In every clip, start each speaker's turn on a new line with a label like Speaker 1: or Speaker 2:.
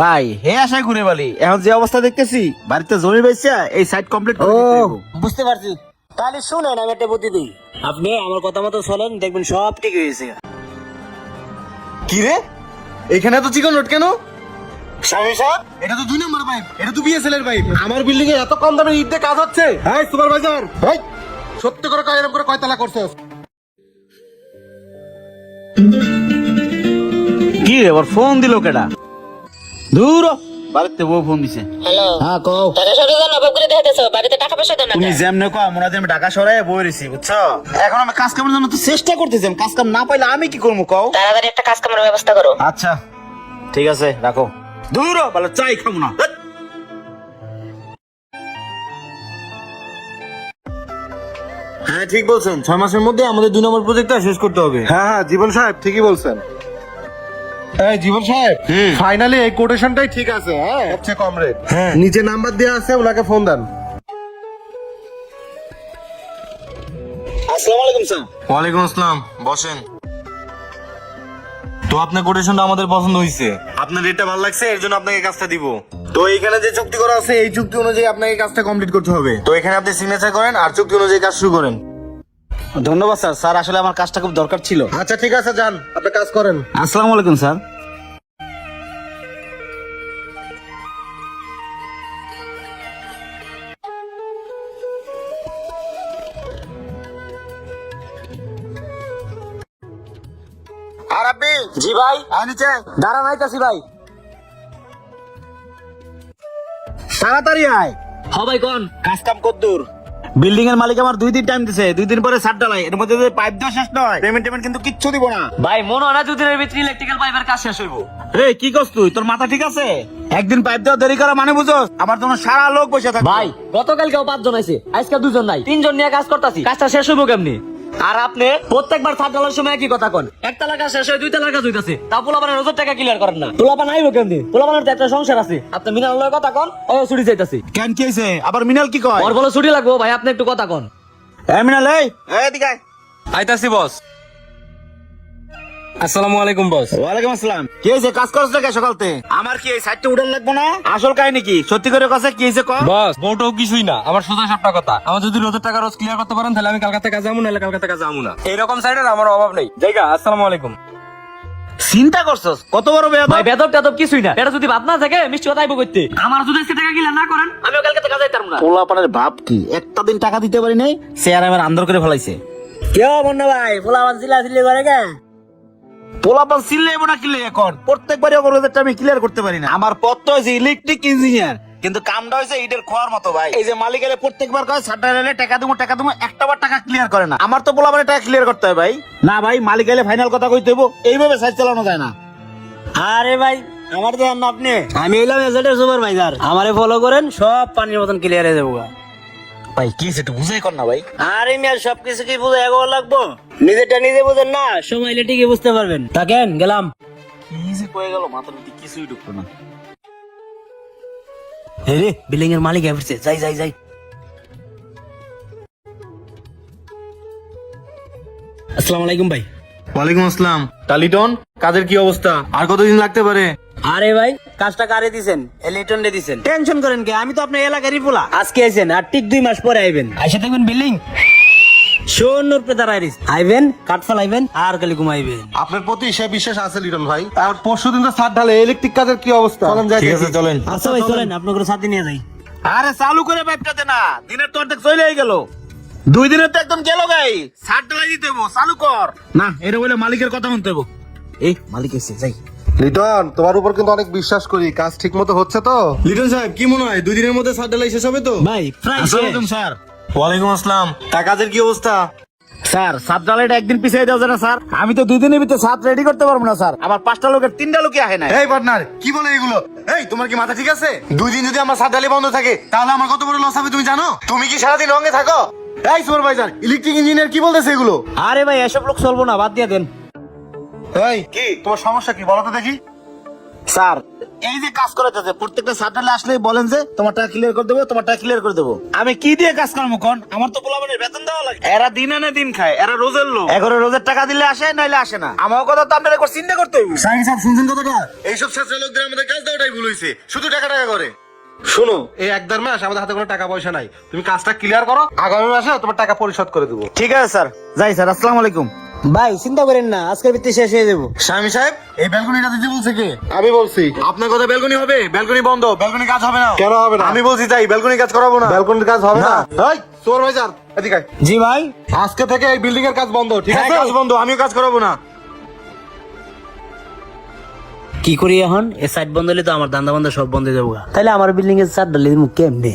Speaker 1: ভাই হে আশায় ঘুরে বালি এখন যে অবস্থা দেখতেছি বাড়িতে জমি বেচা এই সাইট কমপ্লিট করে দিতে হইব।
Speaker 2: বুঝতে পারছি। তাহলে শুনেন, আমি একটা বুদ্ধি দিই। আপনি আমার কথা মতো চলেন, দেখবেন সব ঠিক হয়েছে।
Speaker 3: কি রে, এখানে তো চিকন রোড কেন?
Speaker 2: স্বামী সাহেব,
Speaker 3: এটা তো 2 নম্বর পাইপ, এটা তো বিএসএল এর পাইপ। আমার বিল্ডিং এ এত কম দামে ইট দিয়ে কাজ হচ্ছে। এই সুপারভাইজার, এই সত্যি করে কয়, এরকম করে কয়তলা করছস?
Speaker 1: কি রে ওর ফোন দিল কেডা? দূর হ, বাড়িতে বউ ফোন দিছে।
Speaker 2: হ্যালো।
Speaker 1: হ্যাঁ কও।
Speaker 2: টাকা সরিয়ে দেন, অভাব করে দেখাতেছ, বাড়িতে টাকা পয়সা দেন না।
Speaker 1: তুমি যেমনে কও মনে হয় আমি ঢাকা শহরে বই রইছি বুঝছো। এখন আমি কাজ কামের জন্য তো চেষ্টা করতেছি, কাজ কাম না পাইলে আমি কি করবো কও?
Speaker 2: তাড়াতাড়ি একটা কাজ কামের ব্যবস্থা করো।
Speaker 1: আচ্ছা ঠিক আছে রাখো। দূর হ, ভালো চাই খাবো না।
Speaker 3: হ্যাঁ ঠিক বলছেন, 6 মাসের মধ্যে আমাদের 2 নম্বর প্রজেক্টটা শেষ করতে হবে। হ্যাঁ হ্যাঁ জীবন সাহেব ঠিকই বলছেন। এই জীবন সাহেব, ফাইনালি এই কোটেশনটাই ঠিক আছে। হ্যাঁ সবচেয়ে কম রেট। হ্যাঁ নিচে নাম্বার দেওয়া আছে, ওনাকে ফোন দেন।
Speaker 1: আসসালামু আলাইকুম স্যার।
Speaker 3: ওয়ালাইকুম আসসালাম, বসেন। তো আপনার কোটেশনটা আমাদের পছন্দ হয়েছে, আপনার রেটটা ভালো লাগছে, এর জন্য আপনাকে কাজটা দিব। তো এখানে যে চুক্তি করা আছে, এই চুক্তি অনুযায়ী আপনাকে কাজটা কমপ্লিট করতে হবে। তো এখানে আপনি সিগনেচার করেন আর চুক্তি অনুযায়ী কাজ শুরু করেন।
Speaker 1: ধন্যবাদ স্যার। স্যার আসলে আমার কাজটা খুব দরকার ছিল।
Speaker 3: আচ্ছা ঠিক আছে, যান আপনি কাজ করেন।
Speaker 1: আসসালামু আলাইকুম স্যার।
Speaker 3: আর আপনি
Speaker 2: জি ভাই।
Speaker 3: নিচে
Speaker 2: দাঁড়ান, আইতাছি ভাই।
Speaker 1: তাড়াতাড়ি আয়।
Speaker 2: হ ভাই, কোন
Speaker 1: কাজ কাম কদ্দুর? বিল্ডিং এর মালিক আমার 2 দিন টাইম দিছে, 2 দিন পরে ছাদ ঢালাই, এর মধ্যে যদি পাইপ দেওয়া শেষ নয় পেমেন্ট কিন্তু কিচ্ছু দিব না।
Speaker 2: ভাই, মনে হয় না 2 দিনের ভিতরে ইলেকট্রিক্যাল পাইপের কাজ শেষ হইব।
Speaker 1: এই কি করছ তুই? তোর মাথা ঠিক আছে? একদিন পাইপ দেওয়া দেরি করা মানে বুঝছস? আমার জন্য সারা লোক বসে থাকে।
Speaker 2: ভাই, গতকালকেও 5 জন আইছে, আজকে 2 জন নাই, 3 জন নিয়ে কাজ করতাছি। কাজটা শেষ হইব কেমনি? আর আপনি প্রত্যেকবার ছাদ ঢালার সময় একই কথা কোন, একতলা কাজ শেষ হয় 2 তলা কাজ হইতাছে, তা পোলাপানের 1000 টাকা ক্লিয়ার করেন না। পোলাপান আইব কেমনি? পোলাপানের তো একটা সংসার আছে। আপনি মিনাল লয় কথা কোন, ও ছুটি যাইতাছি।
Speaker 1: কেন কি হইছে? আবার মিনাল কি কয়?
Speaker 2: ওর বলে ছুটি লাগবো ভাই, আপনি একটু কথা কোন।
Speaker 1: এই মিনাল, এই এদিকে আয়।
Speaker 4: আইতাছি বস। আসসালামু আলাইকুম বস।
Speaker 1: ওয়ালাইকুম আসসালাম। কি হইছে? কাজ করছ না কে সকালতে? আমার কি এই সাইডটা উড়ান লাগবো না? আসল কাহিনী কি? সত্যি করে কথা কি হইছে কও?
Speaker 4: বস বউটাও কিছুই না, আমার সোজা সাপটা কথা। আমার যদি 1000 টাকা রোজ ক্লিয়ার করতে পারেন তাহলে আমি কালকাতা কাজ যাবো, নাহলে কালকাতা কাজ যাবো না। এরকম সাইডের আমার অভাব নেই। জায়গা। আসসালামু আলাইকুম।
Speaker 1: চিন্তা করছস কত বড় বেয়াদব?
Speaker 2: ভাই, বেদব টেদব কিছুই না, এটা যদি ভাত না থাকে মিষ্টি কথা আইব কইতে। আমার যদি আজকে টাকা ক্লিয়ার না করেন, আমিও কালকে কাজ যাইতাম না।
Speaker 1: পোলাপানের ভাব কি? একটা দিন টাকা দিতে পারি নাই, চেয়ার আমার আন্দর করে ফেলাইছে।
Speaker 2: কেউ মন্না ভাই, পোলাপান চিল্লা করে কে?
Speaker 1: পোলাপান সিলেইব না কিলে এখন প্রত্যেকবারই অগ্রগতিটা আমি ক্লিয়ার করতে পারি না। আমার পদ তো হইছে ইলেকট্রিক ইঞ্জিনিয়ার, কিন্তু কামটা হইছে ইটের খোয়ার মতো ভাই। এই যে মালিক এলে প্রত্যেকবার কয় সাড্ডা এলে টাকা দেবো, একটা বার টাকা ক্লিয়ার করে না। আমার তো পোলাপানের টাকা ক্লিয়ার করতে হয় ভাই। না ভাই, মালিক এলে ফাইনাল কথা কইতে হইব, এইভাবে সাইড চালানো যায় না।
Speaker 2: আরে ভাই, আমার দেন না আপনি, আমি হইলাম এজেন্টের সুপারভাইজার। আমারে ফলো করেন, সব পানির মতন ক্লিয়ার হয়ে যাবো।
Speaker 1: ভাই কি একটু বুঝাই কর না ভাই।
Speaker 2: আরে মিয়া, সবকিছু কি বুঝে এগোয়া লাগবো? নিজেরটা নিজে বুঝেন না, সময় এলে ঠিকই বুঝতে পারবেন। থাকেন, গেলাম।
Speaker 1: কি যে কয়ে গেল মাথার মধ্যে কিছুই ঢুকলো না।
Speaker 2: রে, বিল্ডিং এর মালিক এসেছে, যাই যাই যাই। আসসালামু আলাইকুম ভাই।
Speaker 3: ওয়ালাইকুম আসসালাম। টালিটন, কাজের কি অবস্থা? আর কতদিন লাগতে পারে?
Speaker 2: আরে ভাই, কাজটা কারে দিছেন? এলিটন রে দিছেন। টেনশন করেন কে, আমি তো আপনার এলাকারই পোলা। আজকে আইছেন আর ঠিক 2 মাস পরে আইবেন। আইসা দেখবেন বিল্ডিং শোনর পে দাঁড়াইরিস। আইবেন, কাঠ ফালাইবেন আর খালি ঘুমাইবেন।
Speaker 3: আপনার প্রতি সে বিশ্বাস আছে লিটন ভাই। আর পরশুদিন তো ছাদ ঢালে, ইলেকট্রিক কাজের কি অবস্থা? চলেন যাই। ঠিক আছে চলেন।
Speaker 2: আচ্ছা ভাই, চলেন আপনাকে সাথে নিয়ে যাই।
Speaker 1: আরে চালু করে পাইপটাতে না, দিনের তো অর্ধেক চলে গেল। 2 দিনের তো একদম গেল গাই। সার ঢালাই দিতে হইব, চালু কর না। এর বলে মালিকের কথা শুনতে হইব। এই মালিক এসে যাই।
Speaker 3: লিটন, তোমার উপর কিন্তু অনেক বিশ্বাস করি, কাজ ঠিক মতো হচ্ছে তো? লিটন সাহেব, কি মনে হয় 2 দিনের মধ্যে ছাদ ঢালাই শেষ হবে তো?
Speaker 2: ভাই প্রায়
Speaker 1: আসসালামু আলাইকুম স্যার।
Speaker 3: ওয়ালাইকুম আসসালাম। তা কাজের কি অবস্থা?
Speaker 1: স্যার সাত ঢালাইটা একদিন পিছিয়ে দেওয়া যায় না স্যার? আমি তো 2 দিনের ভিতরে সাত রেডি করতে পারবো না স্যার। আমার 5টা লোকের 3টা লোকই আহে না।
Speaker 3: এই পার্টনার, কি বলে এগুলো? এই তোমার কি মাথা ঠিক আছে? 2 দিন যদি আমার ছাদ ঢালাই বন্ধ থাকে তাহলে আমার কত বড় লস হবে তুমি জানো? তুমি কি সারাদিন রঙে থাকো? এই সুপারভাইজার, ইলেকট্রিক ইঞ্জিনিয়ার কি বলতেছে এগুলো?
Speaker 2: আরে ভাই, এসব লোক চলবো না, বাদ দিয়ে দেন।
Speaker 3: এই কি তোমার সমস্যা কি বলো তো দেখি?
Speaker 1: স্যার এই যে কাজ করাতেছে প্রত্যেকটা সার্টালে আসলেই বলেন যে তোমার টাকা ক্লিয়ার করে দেবো, তোমার টাকা ক্লিয়ার করে দেবো। আমি কি দিয়ে কাজ করবো কোন? আমার তো পোলাপানের বেতন দেওয়া লাগে। এরা দিন আনে দিন খায়, এরা রোজের লোক। এগারো রোজের টাকা দিলে আসে, নাইলে আসে না। আমার কথা তো আপনার একবার চিন্তা করতে হবে।
Speaker 3: সাহেব সাহেব শুনছেন কথাটা? এইসব ছাত্র লোকদের আমাদের কাজ দেওয়াটাই ভুল হয়েছে, শুধু টাকা টাকা করে। শোনো, এই 1-1.5 মাস আমাদের হাতে কোনো টাকা পয়সা নাই, তুমি কাজটা ক্লিয়ার করো, আগামী মাসে তোমার টাকা পরিশোধ করে দেবো।
Speaker 1: ঠিক আছে স্যার, যাই স্যার, আসসালামু আলাইকুম।
Speaker 2: ভাই চিন্তা করেন না, আজকের ভিত্তি শেষ হয়ে যাবো।
Speaker 3: স্বামী সাহেব, এই ব্যালকনিটা দিতে বলছে কে? আমি বলছি। আপনার কথা ব্যালকনি হবে? ব্যালকনি বন্ধ, ব্যালকনি কাজ হবে না। কেন হবে না? আমি বলছি তাই, ব্যালকনি কাজ করাবো না। ব্যালকনির কাজ হবে না? এই সুপারভাইজার, এদিকে আয়।
Speaker 2: জি ভাই।
Speaker 3: আজকে থেকে এই বিল্ডিং এর কাজ বন্ধ, ঠিক
Speaker 1: হ্যাঁ,
Speaker 3: আছে?
Speaker 1: কাজ বন্ধ, আমিও কাজ করাবো না।
Speaker 2: কি করি এখন? এই সাইড বন্ধ হলে তো আমার ধান্দা বান্ধা সব বন্ধ হয়ে যাবো। তাহলে আমার বিল্ডিং এর সাইড ডালি মুখ কেমনে?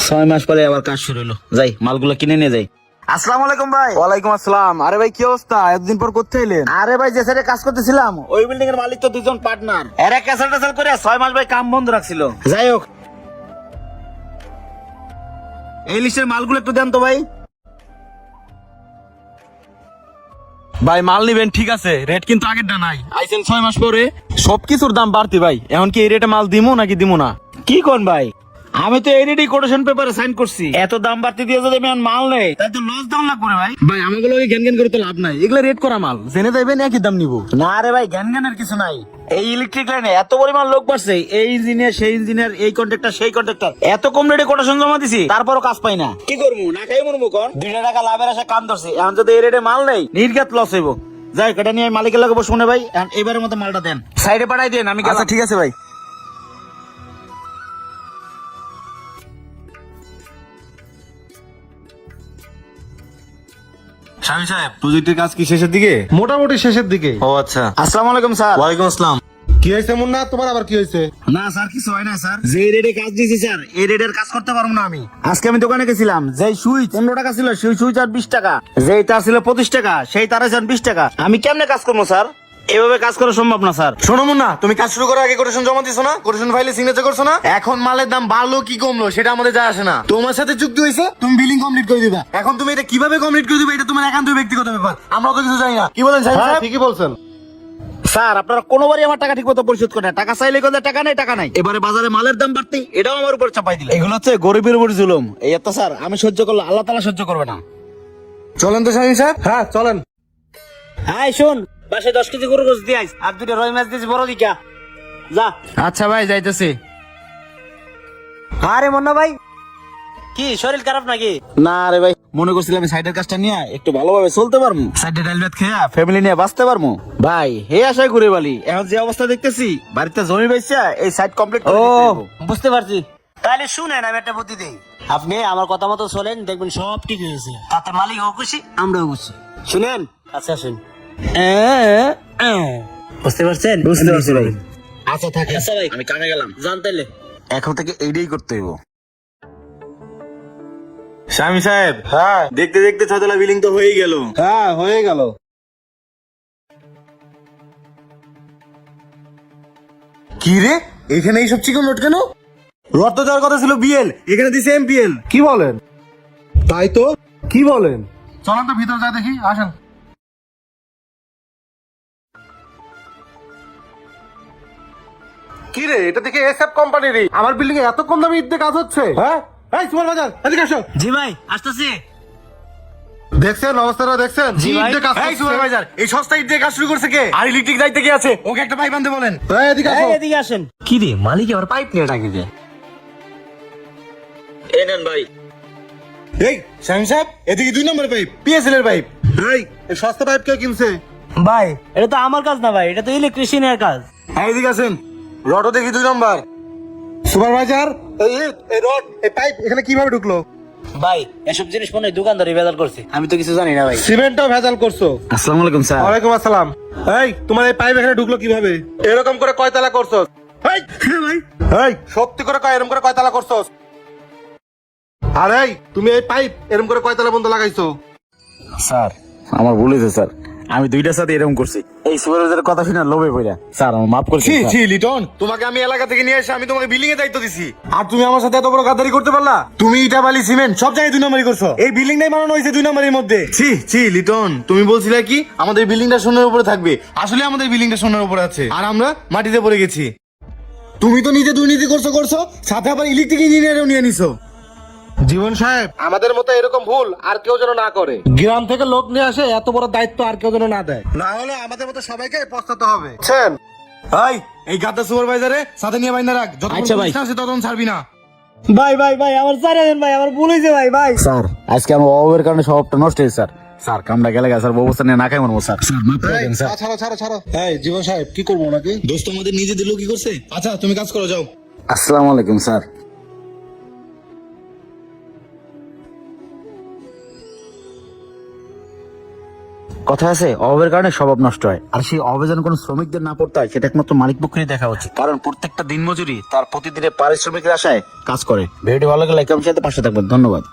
Speaker 1: 6 মাস পরে আবার কাজ শুরু হলো, যাই মালগুলো কিনে নিয়ে যাই। আসসালামু আলাইকুম ভাই।
Speaker 3: ওয়ালাইকুম আসসালাম। আরে ভাই কি অবস্থা? এতদিন পর করতে এলেন?
Speaker 1: আরে ভাই, যে সাইডে কাজ করতেছিলাম ওই বিল্ডিং এর মালিক তো দুজন পার্টনার, এরা ক্যাসেল ট্যাসেল করে 6 মাস ভাই কাম বন্ধ রাখছিল। যাই হোক, এই লিস্টের মালগুলো একটু দেন তো ভাই।
Speaker 4: ভাই মাল নিবেন ঠিক আছে, রেট কিন্তু আগেরটা নাই। আইছেন 6 মাস পরে, সবকিছুর দাম বাড়তি ভাই। এখন কি এই রেটে মাল দিমু নাকি দিমু না?
Speaker 1: কি কোন ভাই, আমি তো এলইডি কোটেশন পেপারে সাইন করছি। এত দাম বাড়তি দিয়ে যদি আমি আর মাল নেই তাহলে তো লস ডাউন লাগবে রে ভাই।
Speaker 4: ভাই আমাগুলো জ্ঞান জ্ঞান করে তো লাভ নাই, এগুলা রেট করা মাল, জেনে যাইবেন একই দাম নিবো।
Speaker 1: না রে ভাই, জ্ঞান জ্ঞানের কিছু নাই। এই ইলেকট্রিক লাইনে এত পরিমাণ লোক বাড়ছে, এই ইঞ্জিনিয়ার সেই ইঞ্জিনিয়ার, এই কন্ট্রাক্টর সেই কন্ট্রাক্টর, এত কম রেটে কোটেশন জমা দিছি, তারপরও কাজ পাই না। কি করবো, না খাই মরবো কোন? 2 টাকা লাভের আশা কাম ধরছি, এখন যদি এই রেটে মাল নেই নির্ঘাত লস হইব। যাই কটা নিয়ে আমি মালিকের লাগে শুনে ভাই, এখন এবারের মতো মালটা দেন, সাইডে পাঠাই দেন। আমি
Speaker 3: আচ্ছা ঠিক আছে ভাই।
Speaker 4: স্বামী সাহেব,
Speaker 3: প্রজেক্টের কাজ কি শেষের দিকে? মোটামুটি শেষের দিকে। ও আচ্ছা।
Speaker 1: আসসালামু আলাইকুম স্যার।
Speaker 3: ওয়ালাইকুম আসসালাম। কি হয়েছে মুন্না, তোমার আবার কি হয়েছে?
Speaker 1: না স্যার, কিছু হয় না স্যার। যে রেটে কাজ দিয়েছি স্যার, এই রেটের কাজ করতে পারবো না আমি। আজকে আমি দোকানে গেছিলাম, যে সুইচ 15 টাকা ছিল সেই সুইচ আর 20 টাকা, যেই তার ছিল 25 টাকা সেই তারে 20 টাকা। আমি কেমনে কাজ করবো স্যার? এভাবে কাজ করা সম্ভব না স্যার।
Speaker 3: শোনো মুন্না, তুমি কাজ শুরু করার আগে কোটেশন জমা দিছো না? কোটেশন ফাইলে সিগনেচার করছো না? এখন মালের দাম বাড়লো কি কমলো সেটা আমাদের যায় আসে না। তোমার সাথে চুক্তি হয়েছে, তুমি বিলিং কমপ্লিট করে দিবা। এখন তুমি এটা কিভাবে কমপ্লিট করে দিবে এটা তোমার একান্ত ব্যক্তিগত ব্যাপার, আমরা তো কিছু জানি না। কি বলেন সাহেব?
Speaker 1: হ্যাঁ।
Speaker 3: ঠিকই বলছেন
Speaker 1: স্যার, আপনারা কোনোবারই আমার টাকা ঠিক মতো পরিশোধ করে না। টাকা চাইলে কথা টাকা নেই, টাকা নাই। এবারে বাজারে মালের দাম বাড়তি, এটাও আমার উপর চাপাই দিলে। এগুলো হচ্ছে গরিবের উপর জুলুম। এই এত স্যার আমি সহ্য করলে আল্লাহ তাআলা সহ্য করবে না।
Speaker 3: চলেন তো স্বামী সাহেব। হ্যাঁ চলেন।
Speaker 2: হাই শোন, বাসে 10 কেজি গরু গোস দিয়ে আইস, আর 2টা রই মাছ দিয়েছি বড় দিকা। যা।
Speaker 1: আচ্ছা ভাই, যাইতেছি।
Speaker 2: আরে মুন্না ভাই, কি শরীর খারাপ নাকি?
Speaker 1: না রে ভাই, মনে করছিলাম আমি সাইডের কাজটা নিয়ে একটু ভালোভাবে চলতে পারবো, সাইডে ডাল ভাত খেয়া ফ্যামিলি নিয়ে বাঁচতে পারবো। ভাই হে আশায় ঘুরে বালি, এখন যে অবস্থা দেখতেছি বাড়িতে জমি বেচা এই সাইড কমপ্লিট করে দিতে হইবো।
Speaker 2: বুঝতে পারছি। তাহলে শুনেন, আমি একটা বুদ্ধি দেই। আপনি আমার কথা মতো চলেন, দেখবেন সব ঠিক হয়েছে। তাতে মালিকও খুশি, আমরাও খুশি। শুনেন? আচ্ছা শুন। বুঝতে পারছেন?
Speaker 1: বুঝতে পারছি ভাই। আচ্ছা থাকে,
Speaker 2: আচ্ছা ভাই,
Speaker 1: আমি কামে গেলাম।
Speaker 2: জান তাইলে।
Speaker 1: এখন থেকে এইটাই করতে হইব।
Speaker 3: স্বামী সাহেব। হ্যাঁ
Speaker 1: দেখতে দেখতে 6 তলা বিল্ডিং তো হয়েই গেল।
Speaker 3: হ্যাঁ হয়ে গেল। কি রে, এখানে এইসব চিকন রোড কেন? রড তো যাওয়ার কথা ছিল বিএল, এখানে দিছে এমপিএল। কি বলেন? তাই তো। কি বলেন? চলেন তো ভিতর যা দেখি, আসেন। কি রে, এটা দেখে এসএফ কোম্পানির। আমার বিল্ডিং এ এত কম দামে ইটে কাজ হচ্ছে? হ্যাঁ এই সুপারভাইজার, এদিকে আসো।
Speaker 2: জি ভাই, আসতেছি।
Speaker 3: দেখছেন অবস্থাটা, দেখছেন?
Speaker 2: জি ভাই।
Speaker 3: ইট দিয়ে কাজ করছে।
Speaker 1: সুপারভাইজার, এই সস্তা ইট দিয়ে কাজ শুরু করছে কে? আর ইলেকট্রিক দায়িত্বে কি আছে? ওকে একটা পাইপ আনতে বলেন।
Speaker 3: এই এদিকে আসো।
Speaker 2: এদিকে আসেন। কি রে, মালিক আবার পাইপ নিয়ে টাকি দেয়?
Speaker 1: এই নেন ভাই।
Speaker 3: এই শামিম সাহেব, এদিকে 2 নম্বর পাইপ, পিএসএল এর পাইপ। এই সস্তা পাইপ কে কিনছে?
Speaker 2: ভাই এটা তো আমার কাজ না ভাই, এটা তো ইলেকট্রিশিয়ানের কাজ।
Speaker 3: এদিকে আছেন। রডও দেখি 2 নম্বর। সুপারভাইজার, এই রড, এই পাইপ এখানে কিভাবে ঢুকলো?
Speaker 2: ভাই এসব জিনিস মনে হয় দোকানদারি ভেজাল করছে, আমি তো কিছু জানি না ভাই।
Speaker 3: সিমেন্টও ভেজাল করছো?
Speaker 1: আসসালামু আলাইকুম স্যার।
Speaker 3: ওয়ালাইকুম আসসালাম। এই তোমার এই পাইপ এখানে ঢুকলো কিভাবে? এরকম করে কয়তলা করছো? এই
Speaker 1: ভাই,
Speaker 3: এই সত্যি করে কয়, এরকম করে কয়তলা করছো? আর এই তুমি এই পাইপ এরকম করে কয়তলা বন্ধ লাগাইছো?
Speaker 1: স্যার আমার ভুল হয়েছে স্যার, আমি দুইটার সাথে এরকম করছি এই সুপারভাইজারের কথা শুনে লোভে পড়া স্যার আমার মাফ করছি
Speaker 3: ছি ছি লিটন, তোমাকে আমি এলাকা থেকে নিয়ে এসে আমি তোমাকে বিল্ডিং এর দায়িত্ব দিছি, আর তুমি আমার সাথে এত বড় গাদ্দারি করতে পারলা? তুমি ইটা বালি সিমেন্ট সব জায়গায় 2 নম্বরই করছো, এই বিল্ডিংটাই বানানো হয়েছে 2 নম্বরের মধ্যে। ছি ছি লিটন, তুমি বলছিলে কি আমাদের বিল্ডিংটা সোনার উপরে থাকবে, আসলে আমাদের বিল্ডিংটা সোনার উপরে আছে আর আমরা মাটিতে পড়ে গেছি। তুমি তো নিজে দুর্নীতি করছো সাথে আবার ইলেকট্রিক ইঞ্জিনিয়ারও নিয়ে নিছো। জীবন সাহেব, আমাদের মতো এরকম ভুল আর কেউ যেন না করে। গ্রাম থেকে লোক নিয়ে আসে, এত বড় দায়িত্ব আর কেউ যেন না দেয়, না হলে আমাদের মতো সবাইকে পস্তাতে হবে। ভাই, এই গাদ্দা সুপারভাইজারে সাথে নিয়ে বাইন্দা রাখ, যতক্ষণ
Speaker 2: আচ্ছা ভাই।
Speaker 3: পুলিশ না আসে ততক্ষণ ছাড়বি না।
Speaker 2: ভাই আমার ছাড়ে দেন ভাই, আমার ভুল হয়েছে ভাই।
Speaker 1: স্যার আজকে আমার অভাবের কারণে স্বভাবটা নষ্ট হয়েছে স্যার। স্যার কামটা গেলে স্যার ব্যবস্থা নিয়ে না খাই মরবো স্যার। স্যার মাফ করে দেন স্যার।
Speaker 3: ছাড়ো। এই জীবন সাহেব, কি করবো ওনাকে? দোস্ত আমাদের নিজে দিল কি করছে? আচ্ছা তুমি কাজ করো, যাও।
Speaker 1: আসসালামু আলাইকুম স্যার। কথা আছে অভাবের কারণে স্বভাব নষ্ট হয়, আর সেই অভাবে যেন কোনো শ্রমিকদের না পড়তে হয় সেটা একমাত্র মালিক পক্ষেরই দেখা উচিত, কারণ প্রত্যেকটা দিনমজুরি তার প্রতিদিনের পারিশ্রমিকের আশায় কাজ করে। ভিডিওটি ভালো লাগলে লাইক কমেন্ট শেয়ার পাশে থাকবেন। ধন্যবাদ।